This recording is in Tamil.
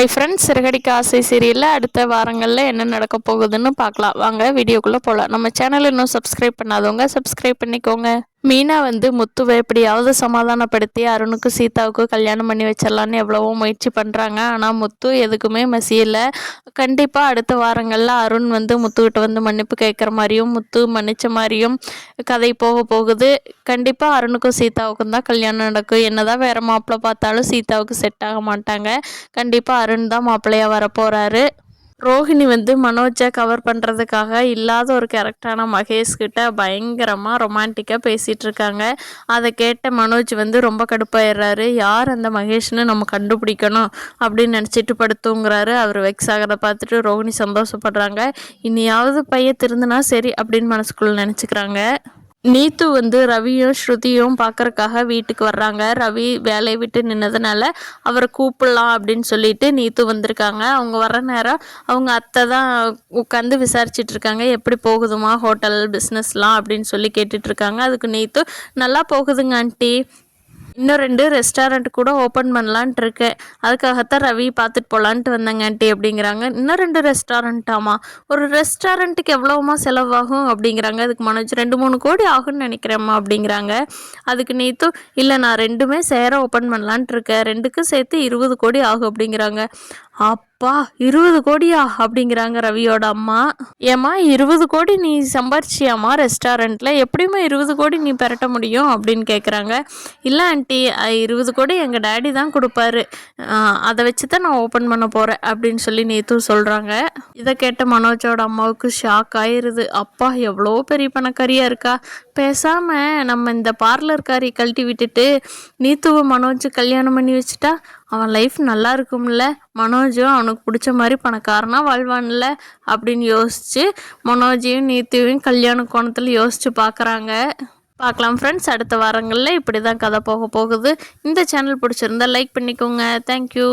ஹை ஃப்ரெண்ட்ஸ், சிறகடிக்க ஆசை சீரியலில் அடுத்த வாரங்களில் என்ன நடக்க போகுதுன்னு பார்க்கலாம். வாங்க வீடியோக்குள்ளே போகலாம். நம்ம சேனல் இன்னும் சப்ஸ்கிரைப் பண்ணாதவங்க சப்ஸ்கிரைப் பண்ணிக்கோங்க. மீனா முத்துவை எப்படியாவது சமாதானப்படுத்தி அருணுக்கு சீதாவுக்கு கல்யாணம் பண்ணி வச்சிடலான்னு எவ்வளவோ முயற்சி பண்ணுறாங்க. ஆனால் முத்து எதுக்குமே மசியலை. கண்டிப்பாக அடுத்த வாரங்களில் அருண் முத்துக்கிட்ட மன்னிப்பு கேட்குற மாதிரியும் முத்து மன்னிச்ச மாதிரியும் கதை போக போகுது. கண்டிப்பாக அருணுக்கும் சீதாவுக்கும் தான் கல்யாணம் நடக்கும். என்னதான் வேறு மாப்பிள்ளை பார்த்தாலும் சீதாவுக்கு செட் ஆக மாட்டாங்க. கண்டிப்பாக அருண் தான் மாப்பிள்ளையாக வரப்போகிறாரு. ரோஹிணி மனோஜை கவர் பண்ணுறதுக்காக இல்லாத ஒரு கேரக்டரான மகேஷ்கிட்ட பயங்கரமாக ரொமான்டிக்காக பேசிகிட்டு இருக்காங்க. அதை கேட்ட மனோஜ் ரொம்ப கடுப்பாயிடுறாரு. யார் அந்த மகேஷ்னு நம்ம கண்டுபிடிக்கணும் அப்படின்னு நினச்சிட்டு படுத்துங்கிறாரு. அவர் வெக்ஸ் ஆகிறத பார்த்துட்டு ரோஹிணி சந்தோஷப்படுறாங்க. இனியாவது பையன் திருந்தினா சரி அப்படின்னு மனசுக்குள்ளே நினச்சிக்கிறாங்க. நீத்து ரவியும் ஸ்ருதியும் பார்க்கறக்காக வீட்டுக்கு வர்றாங்க. ரவி வேலையை விட்டு நின்னதுனால அவரை கூப்பிடலாம் அப்படின்னு சொல்லிட்டு நீத்து வந்திருக்காங்க. அவங்க வர நேரம் அவங்க அத்தை தான் உட்காந்து விசாரிச்சுட்டு இருக்காங்க. எப்படி போகுதுமா ஹோட்டல் பிஸ்னஸ்லாம் அப்படின்னு சொல்லி கேட்டுட்ருக்காங்க. அதுக்கு நீத்து நல்லா போகுதுங்க ஆண்டி, இன்னும் 2 ரெஸ்டாரண்ட் கூட ஓப்பன் பண்ணலான்ட்டு இருக்கேன். அதுக்காகத்தான் ரவி பார்த்துட்டு போகலான்ட்டு வந்தேங்க ஆண்டி அப்படிங்கிறாங்க. இன்னும் 2 ரெஸ்டாரண்ட்டாமா? ஒரு ரெஸ்டாரண்ட்டுக்கு எவ்வளோமா செலவாகும் அப்படிங்கிறாங்க. அதுக்கு மனோஜ் 2-3 கோடி ஆகும்னு நினைக்கிறேம்மா அப்படிங்கிறாங்க. அதுக்கு நீத்து இல்லை, நான் 2மே சேர ஓப்பன் பண்ணலான்ட்டு இருக்கேன், 2க்கும் சேர்த்து 20 கோடி ஆகும் அப்படிங்கிறாங்க. அப்பா 20 கோடியா அப்படிங்கிறாங்க ரவியோட அம்மா. ஏம்மா 20 கோடி நீ சம்பாரிச்சியாம்மா ரெஸ்டாரண்ட்டில்? எப்படியுமே 20 கோடி நீ பெரட்ட முடியும் அப்படின்னு கேட்குறாங்க. இல்லை ஆண்டி, 20 கோடி எங்கள் டேடி தான் கொடுப்பாரு, அதை வச்சு தான் நான் ஓப்பன் பண்ண போகிறேன் அப்படின்னு சொல்லி நேத்து சொல்கிறாங்க. இதை கேட்ட மனோஜோட அம்மாவுக்கு ஷாக் ஆயிடுது. அப்பா எவ்வளோ பெரிய பணக்காரியாக இருக்கா, பேசாமல் நம்ம இந்த பார்லர்காரி கழட்டி விட்டுட்டு நீத்துவை மனோஜ் கல்யாணம் பண்ணி வச்சுட்டா அவன் லைஃப் நல்லா இருக்கும்ல, மனோஜும் அவனுக்கு பிடிச்ச மாதிரி பணக்காரனாக வாழ்வான்ல அப்படின்னு யோசித்து மனோஜையும் நீத்துவையும் கல்யாண கோணத்தில் யோசித்து பார்க்குறாங்க. பார்க்கலாம் ஃப்ரெண்ட்ஸ், அடுத்த வாரங்களில் இப்படி தான் கதை போக போகுது. இந்த சேனல் பிடிச்சிருந்தா லைக் பண்ணிக்கோங்க. தேங்க்யூ.